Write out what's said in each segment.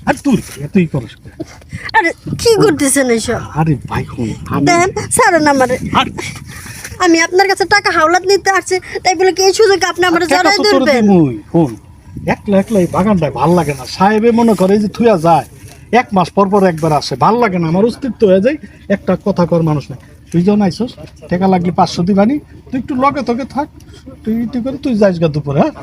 আর তুই এতই করিস আরে কি করতেছেন এসব? আরে ভাই শুন দেন ছাড়েন আমারে। আমি আপনার কাছে টাকা হাওলাত নিতে আসছি, তাই বলে কি এই সুযোগে আপনি আমার জড়াই ধরবেন? শুন একলা একলা এই বাগানটায় ভাল লাগে না। সাহেবে মনে করে যে থুয়া যায়, 1 মাস পর পর একবার আসে, ভাল লাগে না, আমার অস্তিত্ব হয়ে যায়। একটা কথা কর মানুষ না, তুই যখন আইসস টাকা লাগলে 500 দিবানি, তুই একটু লগে তোকে থাক, তুই করে তুই যাইস গা দুপুরে। হ্যাঁ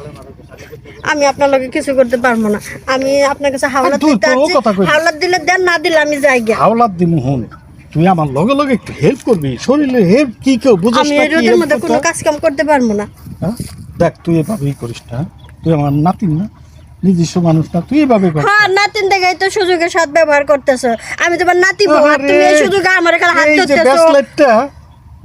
আমি আপনার লগে কিছু করতে পারবো না, আমি আপনার কাছে হাওলাত তুই দিতে তোর আসছি। কথা কইছিস। হাওলাত দিলে দেন, না দিলে আমি যাই গে। হাওলাত দিমু হুন, তুই আমার লগে লগে একটু হেল্প করবি, শরীরে হেল্প কি কেউ বুঝছ আমি না এই কি রোদের help মধ্যে করতে কোনো হয়? কাজ কাম করতে পারবো না। হ্যাঁ? দেখ তুই এভাবেই করিস না, হ্যাঁ? তুই আমার নাতিন না, নিজস্ব মানুষ না, তুই এভাবে কর। হ্যাঁ, নাতিন দেখাই তো সুযোগে সৎ ব্যবহার করতেছো। আমি তোমার নাতি বউ, আর তুমি এই সুযোগে আমার খালি হাত এই যে ধরতেছো। ব্রেসলেটটা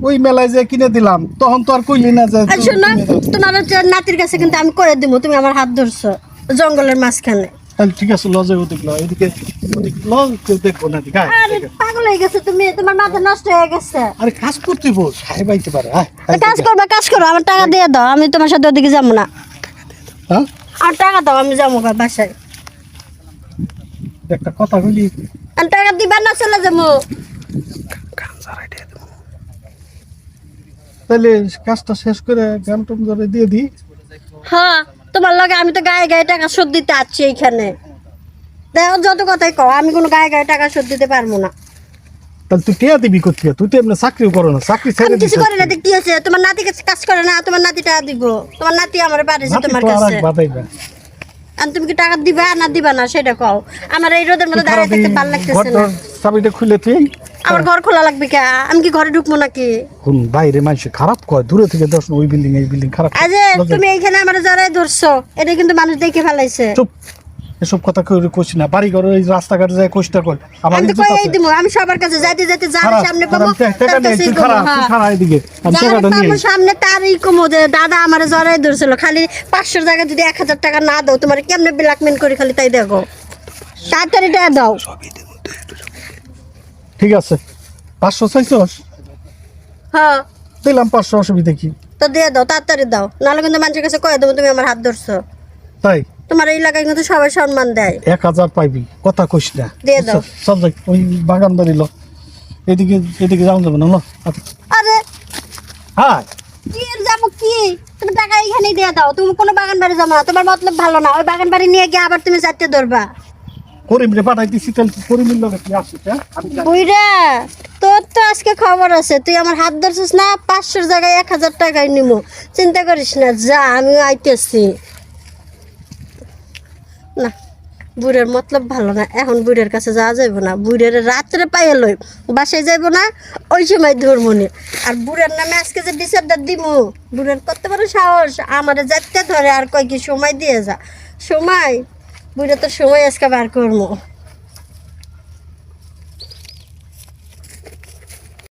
ওই মেলায় যে কিনে দিলাম, তখন তো আর কইলি না যে আর শোনো, তোমার হচ্ছে নাতির কাছে কিন্তু আমি করে দিব, তুমি আমার হাত ধরছো জঙ্গলের মাঝখানে। তাহলে ঠিক আছে, লজে ওদিক ল, এদিকে লজ কেউ দেখবো না। দিকে আরে পাগল হয়ে গেছে তুমি, তোমার মাথা নষ্ট হয়ে গেছে। আরে কাজ করতে বল, সাহেব আইতে পারে। কাজ করবা, কাজ করো, আমার টাকা দিয়ে দাও, আমি তোমার সাথে ওদিকে যাবো না। হ্যাঁ আর টাকা দাও, আমি যাবো বাসায়। একটা কথা বলি, আর টাকা দিবা না, চলে যাবো। তাহলে কাজটা শেষ করে গান টুন ধরে দিয়ে দিই। হ্যাঁ, তোমার লগে আমি তো গায়ে গায়ে টাকা শোধ দিতে আসছি এইখানে। দেখো যত কথাই কও, আমি কোনো গায়ে গায়ে টাকা শোধ দিতে পারবো না। তাহলে তুই টিয়া দিবি কোথায়? তুই তো এমনি চাকরিও করো না, চাকরি ছেড়ে আমি কিছু দিছিস। করি না, কি আছে? তোমার নাতি কাজ করে না, তোমার নাতি টাকা দিব। তোমার নাতি আমার পাঠিয়েছে নাতি তোমার তো আর কাছে। এক বাদাইবা। আর তুমি কি টাকা দিবা না দিবা না সেটা কও। আমার এই রোদের মধ্যে দাঁড়িয়ে থাকতে ভালো লাগতেছে না। ঘরটার চাবিটা খুলে তুই আমার ঘর খোলা লাগবে কে? আমি কি ঘরে ঢুকবো নাকি? কোন বাইরে মানুষ খারাপ কয়, দূরে থেকে দর্শন, ওই বিল্ডিং এই বিল্ডিং খারাপ। আজ তুমি এইখানে আমার জড়াই ধরছো, এটা কিন্তু মানুষ দেখে ফেলাইছে। চুপ, এসব কথা কেউ কইছি না। বাড়ি ঘর ওই রাস্তাঘাটে যায় কোষ্টা কর, আমার আমি তো ইজ্জত কই আছে। দিব, আমি সবার কাছে যাইতে যাইতে যার খারাপ, সামনে খারাপ, পাবো টাকা তার নেই, কাছেই তুই কমো। খারাপ, তুই হ্যাঁ, খারাপ এদিকে, আমি যার টাকাটা নিয়ে পাবো সামনে তারই কমো যে দাদা আমার জড়াই ধরছিল। খালি 500 জায়গায় যদি 1000 টাকা না দাও, তোমার কেমনে ব্ল্যাকমেল করে খালি তাই দেখো। তাড়াতাড়ি টাকা দাও। ঠিক আছে, 500 চাইছস, হ্যাঁ, দিলাম 500, অসুবিধা কি? তো দিয়ে দাও, তাড়াতাড়ি দাও, নাহলে কিন্তু মানুষের কাছে কয়ে দেবো তুমি আমার হাত ধরছো। তাই তোমার এই এলাকায় কিন্তু সবাই সম্মান দেয়। 1000 পাইবি, কথা কইস না। দিয়ে দাও। সব যাই, ওই বাগান বাড়ি ল, এদিকে এদিকে যাওয়া যাবে না। ল আরে হ্যাঁ, কি এর যাবো কি? তুমি টাকা এইখানেই দিয়ে দাও, তুমি কোনো বাগান বাড়ি যাবো না, তোমার মতলব ভালো না। ওই বাগান বাড়ি নিয়ে গিয়ে আবার তুমি চারটে ধরবা। করিম রে পাঠাই দিছি, তাহলে করিমের লগে কি আসিস? হ্যাঁ আমি যাই। বুইরা, তোর তো আজকে খবর আছে, তুই আমার হাত ধরছিস না? 500 জায়গায় 1000 টাকায় নিমো, চিন্তা করিস না, যা আমিও আইতেছি না। বুড়ের মতলব ভালো না, এখন বুড়ের কাছে যাওয়া যাইব না। বুড়ের রাত্রে পাইয়ে লই, বাসায় যাইব না, ওই সময় ধরমনি। আর বুড়ের নামে আজকে যে বিচারটা দিব, বুড়ের কত বড় সাহস আমারে যাইতে ধরে, আর কয় কি সময় দিয়ে যা। সময় বুড়ে তো সময় আজকে বার করবো।